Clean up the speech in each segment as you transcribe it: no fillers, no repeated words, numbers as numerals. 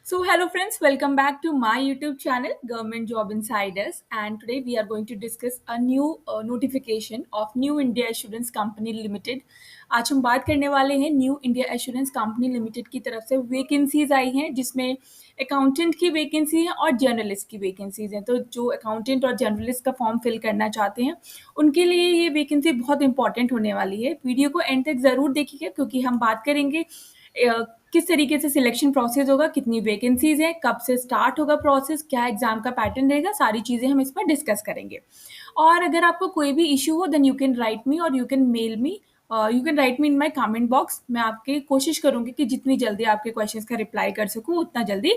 So, hello friends, welcome back to my YouTube channel, Government Job Insiders. And today we are going to discuss a new notification of New India Assurance Company Limited. आज हम बात करने वाले हैं new India assurance company limited की तरफ से vacancies आई हैं जिसमें अकाउंटेंट की वैकेंसी है और जर्नलिस्ट की वैकेंसीज हैं। तो जो अकाउंटेंट और जर्नलिस्ट का फॉर्म फिल करना चाहते हैं उनके लिए ये वैकेंसी बहुत इंपॉर्टेंट होने वाली है। वीडियो को एंड तक ज़रूर देखिएगा क्योंकि हम बात करेंगे किस तरीके से सिलेक्शन प्रोसेस होगा, कितनी वैकेंसीज है, कब से स्टार्ट होगा प्रोसेस, क्या एग्जाम का पैटर्न रहेगा, सारी चीज़ें हम इस पर डिस्कस करेंगे। और अगर आपको कोई भी इशू हो then you can write me और you can mail me, you can write me in my comment box. मैं आपकी कोशिश करूंगी कि जितनी जल्दी आपके क्वेश्चंस का रिप्लाई कर सकूं उतना जल्दी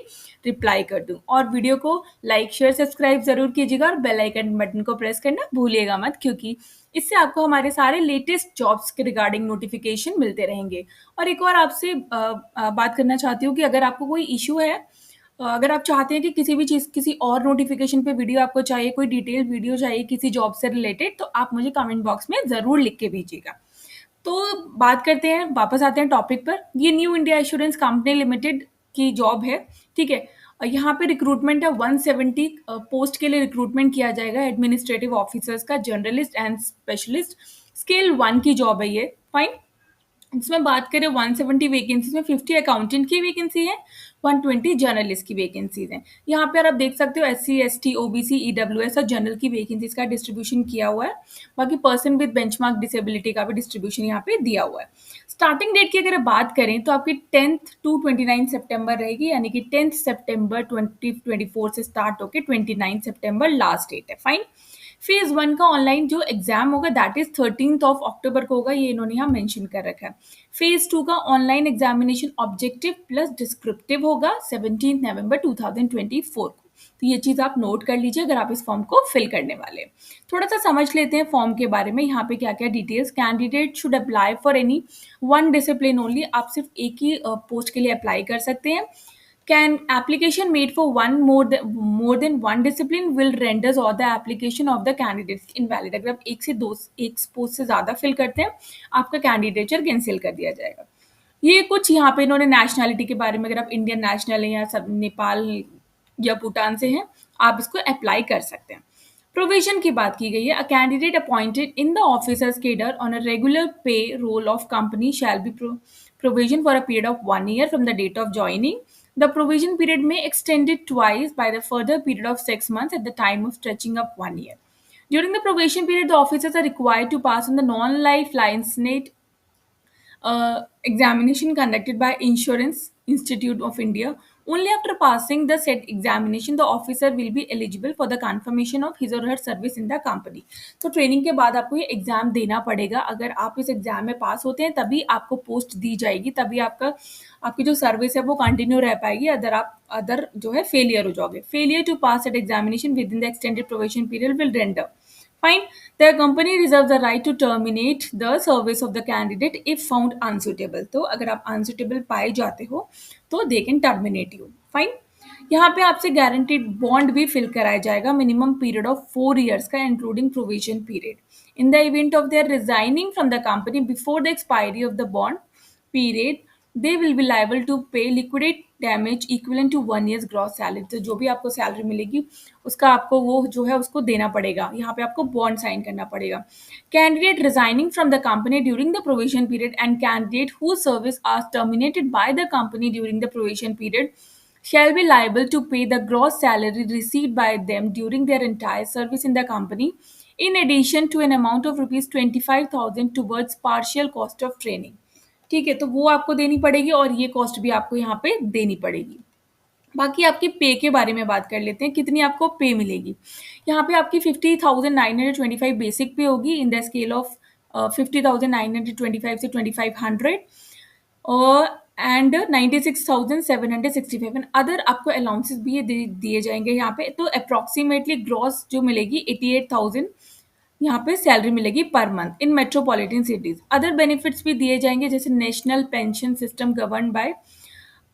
रिप्लाई कर दूं। और वीडियो को लाइक शेयर सब्सक्राइब जरूर कीजिएगा और बेल आइकन बटन को प्रेस करना भूलिएगा मत, क्योंकि इससे आपको हमारे सारे लेटेस्ट जॉब्स के रिगार्डिंग नोटिफिकेशन मिलते रहेंगे। और एक और आपसे बात करना चाहती हूँ कि अगर आपको कोई इशू है, अगर आप चाहते हैं कि किसी भी चीज़ किसी और नोटिफिकेशन पे वीडियो आपको चाहिए, कोई डिटेल वीडियो चाहिए किसी जॉब से रिलेटेड, तो आप मुझे कमेंट बॉक्स में ज़रूर लिख के भेजिएगा। तो बात करते हैं, वापस आते हैं टॉपिक पर। ये New India assurance company limited की जॉब है, ठीक है। यहाँ पे रिक्रूटमेंट है 170 पोस्ट के लिए रिक्रूटमेंट किया जाएगा एडमिनिस्ट्रेटिव ऑफिसर्स का, जर्नलिस्ट एंड स्पेशलिस्ट। स्केल 1 की जॉब है ये, फाइन। इसमें बात करें 170 वैकेंसीज में 50 अकाउंटेंट की वैकेंसी है, 120 जर्नलिस्ट की वैकेंसीज हैं। यहाँ पर आप देख सकते हो SC ST OBC EWS और जनरल की वैकेंसीज का डिस्ट्रीब्यूशन किया हुआ है। बाकी पर्सन विद बेंचमार्क डिसेबिलिटी का भी डिस्ट्रीब्यूशन यहाँ पे दिया हुआ है। स्टार्टिंग डेट की अगर बात करें तो आपकी 10th to 29 सितंबर रहेगी, यानी कि 10th सितंबर 2024 से स्टार्ट होकर 29 सितंबर लास्ट डेट है, फाइन। फेज 1 का ऑनलाइन जो एग्जाम होगा that is 13th of October को होगा, ये इन्होंने यहाँ मेंशन कर रखा है। फेज 2 का online examination objective plus descriptive होगा 17 नवंबर 2024 को। तो ये चीज़ आप नोट कर लीजिए अगर आप इस फॉर्म को फिल करने वाले। थोड़ा सा समझ लेते हैं फॉर्म के बारे में, यहाँ पे क्या क्या details. Candidate should apply for any one discipline only, आप सिर्फ एक ही पोस्ट के लिए अप्लाई कर सकते हैं। Can application made for more than one discipline will renders all the application of the candidates invalid। अगर आप एक पोस्ट से ज़्यादा फिल करते हैं आपका कैंडिडेचर कैंसिल कर दिया जाएगा। ये कुछ यहाँ पे इन्होंने नेशनैलिटी के बारे में, अगर आप इंडियन नेशनल हैं या सब नेपाल या भूटान से हैं, आप इसको अप्लाई कर सकते हैं। प्रोविजन की बात की गई है। A candidate appointed in the officers cadre on a regular payroll of company shall be provision for a period of 1 year from the date of joining. The provision period may extended twice by the further period of 6 months at the time of stretching up 1 year. During the probation period, the officers are required to pass on the non-life licensed examination conducted by Insurance Institute of India. Only after passing the said examination, the officer will be eligible for the confirmation of his or her service in the company. तो training के बाद आपको ये exam देना पड़ेगा। अगर आप इस एग्जाम में पास होते हैं तभी आपको पोस्ट दी जाएगी, तभी आपकी जो सर्विस है वो कंटिन्यू रह पाएगी। अदर जो है फेलियर हो जाओगे। Failure to pass at examination within the extended probation period will render fine, the company reserves the right to terminate the service of the candidate if found unsuitable। तो अगर आप unsuitable पाए जाते हो तो they can terminate you, fine। यहाँ पे आपसे गारंटीड बॉन्ड भी फिल कराया जाएगा मिनिमम पीरियड ऑफ 4 years का, including provision period. In the event of their resigning from the company before the expiry of the bond period, they will be liable to pay liquidate damage equivalent to 1 year's gross salary. तो जो भी आपको salary मिलेगी उसका आपको वो जो है उसको देना पड़ेगा। यहाँ पे आपको बॉन्ड साइन करना पड़ेगा। Candidate resigning from the company during the provision period and candidate who service are terminated by the company during the provision period shall be liable to pay the gross salary received by them during their entire service in the company, in addition to an amount of rupees 25,000 towards partial cost of training। ठीक है, तो वो आपको देनी पड़ेगी और ये cost भी आपको यहाँ पे देनी पड़ेगी। बाकी आपकी पे के बारे में बात कर लेते हैं, कितनी आपको पे मिलेगी। यहाँ पे आपकी 50,925 बेसिक पे होगी इन द स्केल ऑफ 50,925 से 2,500 और एंड 96,765 एंड अदर आपको अलाउंसेस भी ये दिए जाएंगे यहाँ पे। तो अप्रॉक्सीमेटली ग्रॉस जो मिलेगी 88,000 यहाँ पे सैलरी मिलेगी per month in metropolitan cities. Other benefits भी दिए जाएंगे जैसे national pension system govern by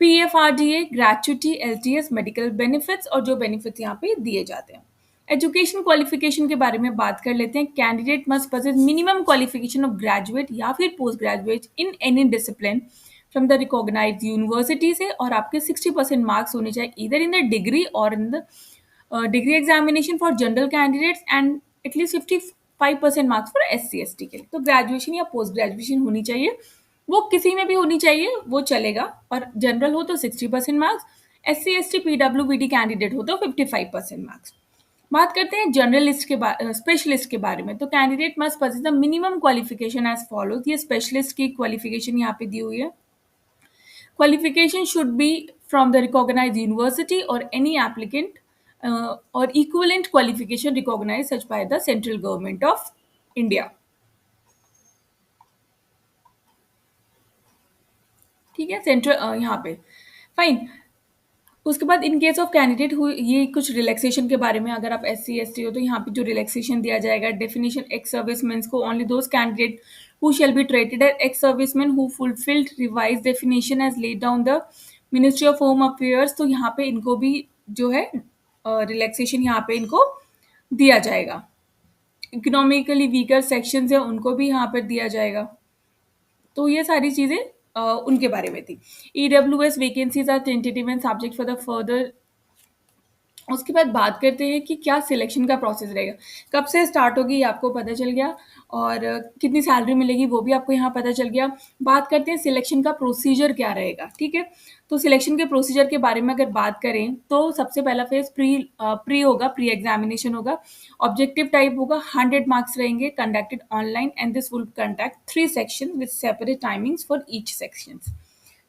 PFRDA, gratuity, LTS, medical benefits और जो बेनिफिट्स यहाँ पे दिए जाते हैं। एजुकेशन क्वालिफिकेशन के बारे में बात कर लेते हैं। Candidate must possess minimum qualification of graduate या फिर post graduate in any discipline from the recognise university से, और आपके 60% मार्क्स होने चाहिए इधर इन द डिग्री और in the degree examination for general candidates, and at least 55% marks for SC ST के लिए। तो ग्रेजुएशन या पोस्ट ग्रेजुएशन होनी चाहिए, वो किसी में भी होनी चाहिए, वो चलेगा। और जनरल हो तो 60% marks, SC ST PWBD candidate हो तो 55% मार्क्स। बात करते हैं जनरल लिस्ट के स्पेशलिस्ट के बारे में। तो candidate must possess the minimum qualification as follows. ये स्पेशलिस्ट की क्वालिफिकेशन यहाँ पे दी हुई है। Qualification should be from the recognized university or any applicant or equivalent qualification recognized such by the central government of India. ठीक है, central यहाँ पे फाइन। उसके बाद in case of candidate who, ये कुछ रिलैक्सेशन के बारे में, अगर आप SC ST हो तो यहाँ पे जो रिलैक्सेशन दिया जाएगा, डेफिनेशन एक्स सर्विसमैन को only those candidate who shall be treated as ex-servicemen who fulfilled revised definition as laid down the Ministry of Home Affairs। तो यहाँ पे इनको भी जो है रिलैक्सेशन यहाँ पे इनको दिया जाएगा। इकोनॉमिकली वीकर सेक्शन है उनको भी यहाँ पर दिया जाएगा। तो ये सारी चीज़ें उनके बारे में थी। EWS vacancies are tentative and subject for the further. उसके बाद बात करते हैं कि क्या सिलेक्शन का प्रोसेस रहेगा, कब से स्टार्ट होगी, ये आपको पता चल गया, और कितनी सैलरी मिलेगी वो भी आपको यहाँ पता चल गया। बात करते हैं सिलेक्शन का प्रोसीजर क्या रहेगा। ठीक है, तो सिलेक्शन के प्रोसीजर के बारे में अगर बात करें तो सबसे पहला फेज प्री होगा, प्री एग्जामिनेशन होगा। ऑब्जेक्टिव टाइप होगा, 100 मार्क्स रहेंगे, conducted online, and this will conduct 3 section with separate timings for each section.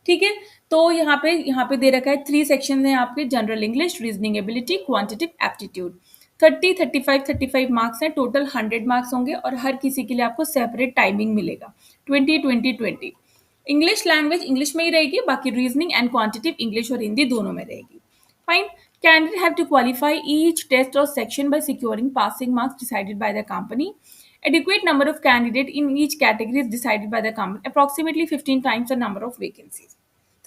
ठीक है, तो यहाँ पे दे रखा है 3 सेक्शन हैं आपके, general English, reasoning ability, quantitative aptitude. 35 marks हैं, टोटल 100 मार्क्स होंगे, और हर किसी के लिए आपको सेपरेट टाइमिंग मिलेगा 20-20-20। इंग्लिश लैंग्वेज इंग्लिश में ही रहेगी, बाकी रीजनिंग एंड क्वांटिटिव इंग्लिश और हिंदी दोनों में रहेगी। Fine. Candidate have to qualify each test or section by securing passing marks decided by the company. Adequate number of candidates in each category is decided by the company, approximately 15 times the number of vacancies.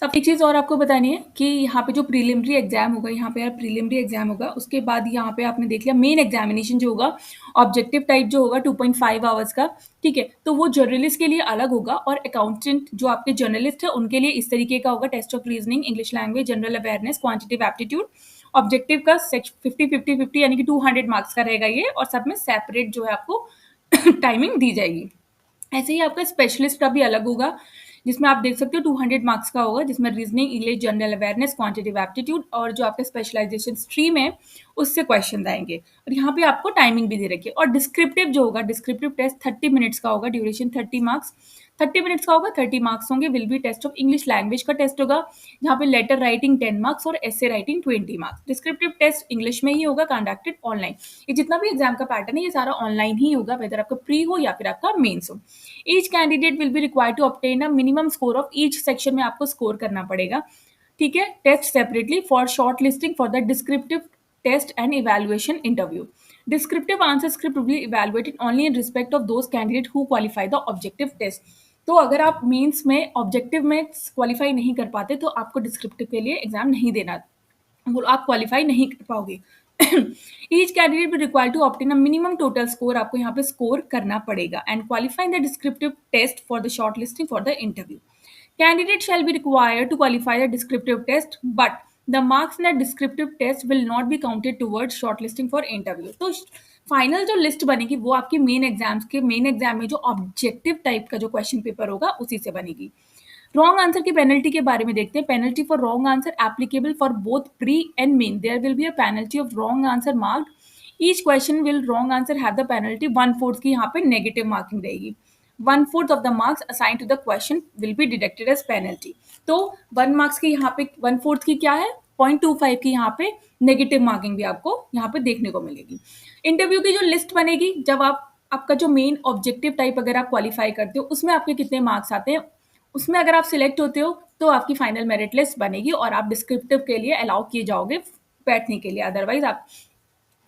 सब एक चीज़ और आपको बतानी है कि यहाँ पे जो प्रीलिमिनरी एग्जाम होगा, यहाँ पे यार प्रीलिमिनरी एग्जाम होगा, उसके बाद यहाँ पे आपने देख लिया मेन एग्जामिनेशन जो होगा, ऑब्जेक्टिव टाइप जो होगा 2.5 आवर्स का। ठीक है, तो वो जर्नलिस्ट के लिए अलग होगा, और अकाउंटेंट जो आपके जर्नलिस्ट है उनके लिए इस तरीके का होगा। Test of reasoning, English language, general awareness, quantitative aptitude. Objective का 50-50-50 यानी कि 200 मार्क्स का रहेगा ये, और सब में सेपरेट जो है आपको टाइमिंग दी जाएगी। ऐसे ही आपका स्पेशलिस्ट का भी अलग होगा, जिसमें आप देख सकते हो 200 मार्क्स का होगा, जिसमें reasoning, English, general awareness, quantitative aptitude, और जो आपका स्पेशलाइजेशन स्ट्रीम है उससे क्वेश्चन आएंगे। और यहाँ पे आपको टाइमिंग भी दे रखी है। और डिस्क्रिप्टिव जो होगा, डिस्क्रिप्टिव टेस्ट 30 मिनट्स का होगा, ड्यूरेशन 30 मार्क्स, 30 मिनट्स का होगा, 30 मार्क्स होंगे। Will be test of English language का टेस्ट होगा, जहाँ पे लेटर राइटिंग 10 मार्क्स और essay writing 20 marks. Descriptive test English में ही होगा, कंडक्टेड ऑनलाइन। ये जितना भी एग्जाम का पैटर्न है ये सारा ऑनलाइन ही होगा, वेदर आपका प्री हो या फिर आपका मेन्स हो। Each candidate will be required to obtain a minimum score of each section में आपको स्कोर करना पड़ेगा। ठीक है, test separately for shortlisting for the descriptive test and evaluation interview. Descriptive answer script will be evaluated only in respect of those candidates who qualify the objective test। तो अगर आप means में objective में qualify नहीं कर पाते तो आपको डिस्क्रिप्टिव के लिए एग्जाम नहीं देना, आप क्वालिफाई नहीं कर पाओगे। Each candidate will require to obtain a minimum total score, आपको यहाँ पे स्कोर करना पड़ेगा, and qualify the descriptive test for the shortlisting for the interview. Candidate shall be required to qualify the descriptive test, but the marks in the descriptive test will not be counted towards shortlisting for interview। तो final जो list बनेगी वो आपके main exam में जो objective type का जो question paper होगा उसी से बनेगी। रॉन्ग आंसर की पेनल्टी के बारे में देखते हैं। Penalty for wrong answer applicable for both pre and main. There will be a penalty of wrong answer marked. Each question will wrong answer have the penalty 1/4 की यहाँ पे नेगेटिव मार्किंग रहेगी। 1/4 of the marks assigned to the question will be deducted as penalty। तो 1 marks की यहाँ पे 1/4 की क्या है, 0.25 की यहाँ पे नेगेटिव मार्किंग भी आपको यहाँ पे देखने को मिलेगी। इंटरव्यू की जो लिस्ट बनेगी, जब आपका जो मेन ऑब्जेक्टिव टाइप अगर आप क्वालिफाई करते हो उसमें आपके कितने मार्क्स आते हैं, उसमें अगर आप सिलेक्ट होते हो तो आपकी फाइनल मेरिट लिस्ट बनेगी और आप डिस्क्रिप्टिव के लिए अलाउ किए जाओगे बैठने के लिए, अदरवाइज आप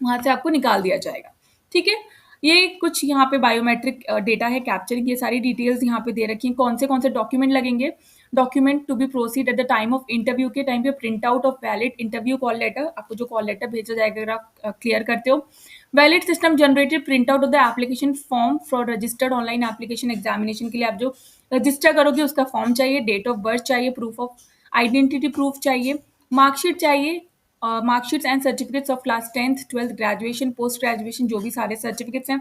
वहां से आपको निकाल दिया जाएगा। ठीक है, ये कुछ यहाँ पे बायोमेट्रिक डेटा है कैप्चरिंग, ये सारी डिटेल्स यहाँ पे दे रखी हैं। कौन से डॉक्यूमेंट लगेंगे। Document to be proceed at the time of interview के टाइम पे print out of valid interview call letter, आपको जो कॉल लेटर भेजा जाएगा अगर आप क्लियर करते हो। Valid system generated print out of the application form for registered online application examination के लिए आप जो रजिस्टर करोगे उसका फॉर्म चाहिए, डेट ऑफ बर्थ चाहिए, प्रूफ ऑफ आइडेंटिटी प्रूफ चाहिए, मार्कशीट चाहिए, marksheets and certificates of class 10th 12th graduation post graduation जो भी सारे सर्टिफिकेट्स हैं,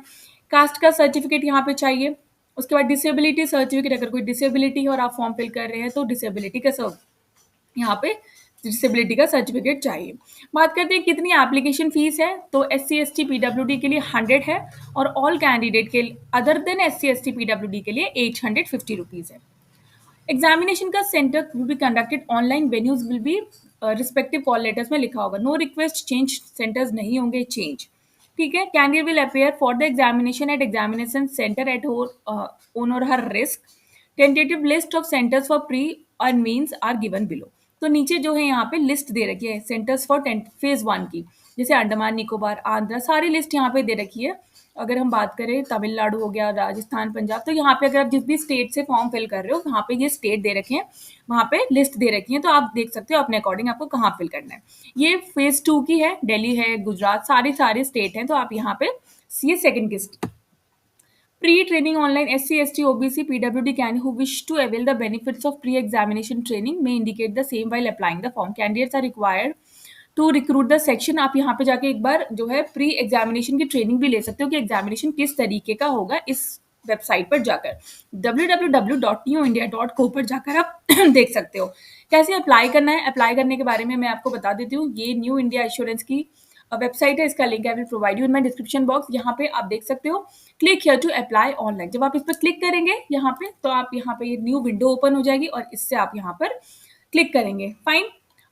कास्ट का सर्टिफिकेट यहाँ पे चाहिए। उसके बाद डिसेबिलिटी सर्टिफिकेट, अगर कोई डिसेबिलिटी है और आप फॉर्म फिल कर रहे हैं तो डिसेबिलिटी का यहाँ पे डिसेबिलिटी का सर्टिफिकेट चाहिए। बात करते हैं कितनी एप्लीकेशन फीस है, तो SC ST PWD के लिए 100 है और ऑल कैंडिडेट के other than SC ST PWD के लिए 850 रुपीज़ है। एग्जामिनेशन का centre will be conducted online, venues will be respective call letters में लिखा होगा, नो रिक्वेस्ट चेंज सेंटर्स नहीं होंगे चेंज, ठीक है। Candidate will appear for the examination at examination centre at own और her risk. Tentative list of centres for pre और mains are given below. तो नीचे जो है यहाँ पे लिस्ट दे रखी है सेंटर्स फॉर फेज 1 की, जैसे अंडमान निकोबार, आंध्रा, सारी लिस्ट यहाँ पे दे रखी है। अगर हम बात करें तमिलनाडु हो गया, राजस्थान, पंजाब, तो यहाँ पे अगर आप जिस भी स्टेट से फॉर्म फिल कर रहे हो वहाँ पे ये स्टेट दे रखे हैं, वहाँ पे लिस्ट दे रखी है, तो आप देख सकते हो अपने अकॉर्डिंग आपको कहाँ फिल करना है। ये फेज 2 की है, दिल्ली है, गुजरात, सारे स्टेट हैं, तो आप यहाँ पे ये सेकंड की Pre-training online SC, ST, OBC, PWD can who wish to avail the benefits of pre-examination training may indicate the same while applying the form. Candidates are required to recruit the section. आप यहाँ पे जाके एक बार जो है pre examination की training भी ले सकते हो कि एग्जामिनेशन किस तरीके का होगा, इस वेबसाइट पर जाकर www.newindia.co पर जाकर आप देख सकते हो। कैसे अप्लाई करना है, अप्लाई करने के बारे में मैं आपको बता देती हूँ। ये न्यू इंडिया एश्योरेंस की वेबसाइट है, इसका link I will provide you in my description box. यहाँ पे आप देख सकते हो click here to apply online. जब आप इस पर क्लिक करेंगे यहाँ पे, तो आप यहाँ पे ये न्यू विंडो ओपन हो जाएगी और इससे आप यहाँ पर क्लिक करेंगे। फाइन।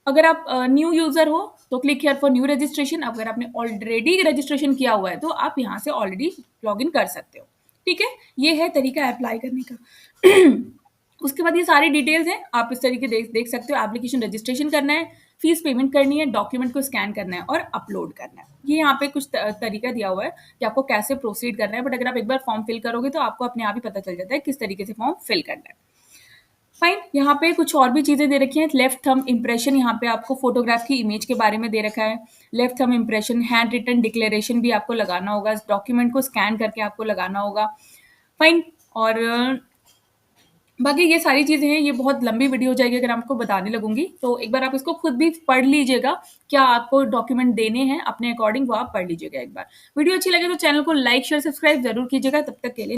अगर आप न्यू यूजर हो तो click here for new registration. अगर आपने ऑलरेडी रजिस्ट्रेशन किया हुआ है तो आप यहाँ से ऑलरेडी लॉग इन कर सकते हो, ठीक है। ये है तरीका अप्लाई करने का। उसके बाद ये सारी डिटेल्स हैं, आप इस तरीके देख सकते हो। एप्लीकेशन रजिस्ट्रेशन करना है, फीस पेमेंट करनी है, डॉक्यूमेंट को स्कैन करना है और अपलोड करना है। ये यहाँ पे कुछ तरीका दिया हुआ है कि आपको कैसे प्रोसीड करना है, बट अगर आप एक बार फॉर्म फिल करोगे तो आपको अपने आप ही पता चल जाता है किस तरीके से फॉर्म फिल करना है। फाइन। यहाँ पे कुछ और भी चीज़ें दे रखी हैं। लेफ्ट थंब इम्प्रेशन, यहाँ पे आपको फोटोग्राफ की इमेज के बारे में दे रखा है। Left thumb impression, handwritten declaration भी आपको लगाना होगा, डॉक्यूमेंट को स्कैन करके आपको लगाना होगा। फाइन। और बाकी ये सारी चीज़ें हैं। ये बहुत लंबी वीडियो हो जाएगी अगर आपको बताने लगूंगी, तो एक बार आप इसको खुद भी पढ़ लीजिएगा, क्या आपको डॉक्यूमेंट देने हैं अपने अकॉर्डिंग, वो आप पढ़ लीजिएगा एक बार। वीडियो अच्छी लगे तो चैनल को लाइक शेयर सब्सक्राइब जरूर कीजिएगा। तब तक के लिए